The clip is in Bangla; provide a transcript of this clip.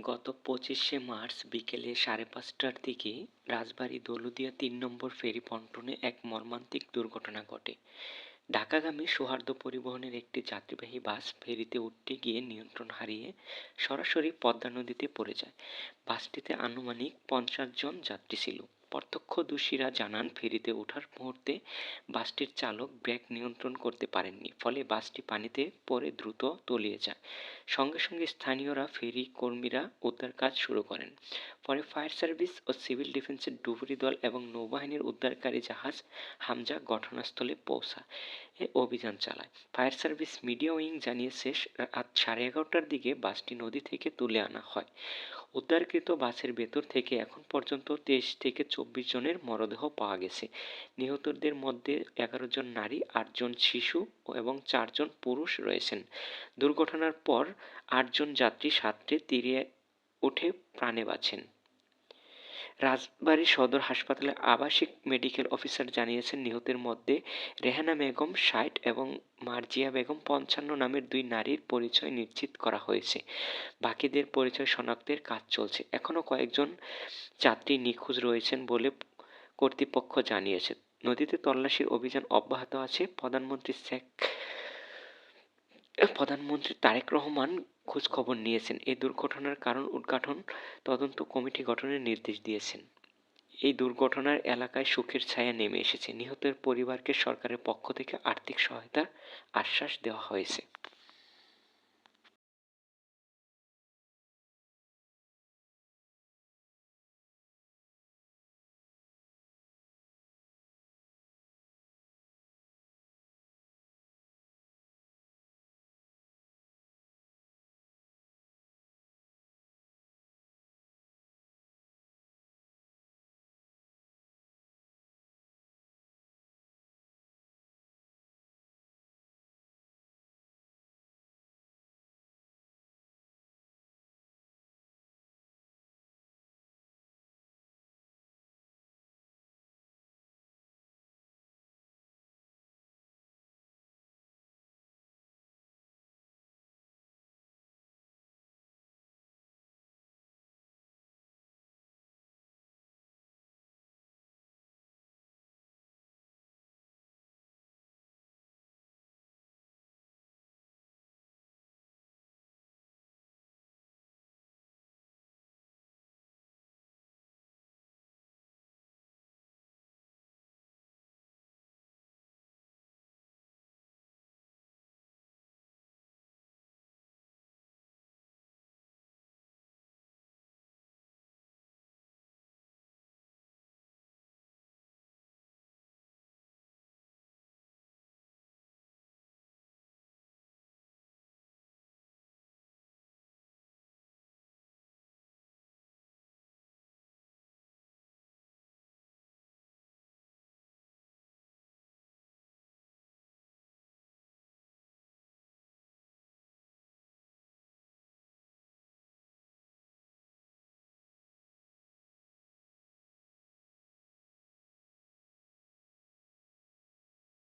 গত ২৫শে মার্চ বিকেলে ৫:৩০টার দিকে রাজবাড়ী দৌলতদিয়া ৩ নম্বর ফেরি পন্টনে এক মর্মান্তিক দুর্ঘটনা ঘটে। ঢাকাগামী সৌহার্দ্য পরিবহনের একটি যাত্রীবাহী বাস ফেরিতে উঠতে গিয়ে নিয়ন্ত্রণ হারিয়ে সরাসরি পদ্মা নদীতে পড়ে যায়। বাসটিতে আনুমানিক ৫০ জন যাত্রী ছিল। প্রত্যক্ষদর্শীরা জানান, ফেরিতে ওঠার মুহূর্তে বাসটির চালক ব্রেক নিয়ন্ত্রণ করতে পারেননি, ফলে বাসটি পানিতে পড়ে দ্রুত তলিয়ে যায়। সঙ্গে সঙ্গে স্থানীয়রা, ফেরি কর্মীরা উদ্ধার কাজ শুরু করেন। পরে ফায়ার সার্ভিস ও সিভিল ডিফেন্সের ডুবুরি দল এবং নৌবাহিনীর উদ্ধারকারী জাহাজ হামজা ঘটনাস্থলে পৌঁছায় অভিযান চালায়। ফায়ার সার্ভিস মিডিয়া উইং জানিয়েছে, রাত 11:30টার দিকে বাসটি নদী থেকে তুলে আনা হয়। উদ্ধারকৃত বাসের ভেতর থেকে এখন পর্যন্ত 23 থেকে 24 জনের মরদেহ পাওয়া গেছে। নিহতদের মধ্যে 11 জন নারী, 8 জন শিশু এবং 4 জন পুরুষ রয়েছেন। দুর্ঘটনার পর 8 জন যাত্রী সাঁতরে তীরে উঠে প্রাণে বাঁচেন। রাজবাড়ী সদর হাসপাতালের আবাসিক মেডিকেল অফিসার জানিয়েছেন, নিহতের মধ্যে রেহানা বেগম 60 এবং মার্জিয়া বেগম 55 নামের 2 নারীর পরিচয় নিশ্চিত করা হয়েছে। বাকিদের পরিচয় শনাক্তের কাজ চলছে। এখনও কয়েকজন যাত্রী নিখোঁজ রয়েছেন বলে কর্তৃপক্ষ জানিয়েছে। নদীতে তল্লাশির অভিযান অব্যাহত আছে। প্রধানমন্ত্রী তারেক রহমান খোঁজ খবর নিয়েছেন। এই দুর্ঘটনার কারণ উদ্ঘাটন তদন্ত কমিটি গঠনের নির্দেশ দিয়েছেন। এই দুর্ঘটনার এলাকায় শোকের ছায়া নেমে এসেছে। নিহতের পরিবারকে সরকারের পক্ষ থেকে আর্থিক সহায়তার আশ্বাস দেওয়া হয়েছে।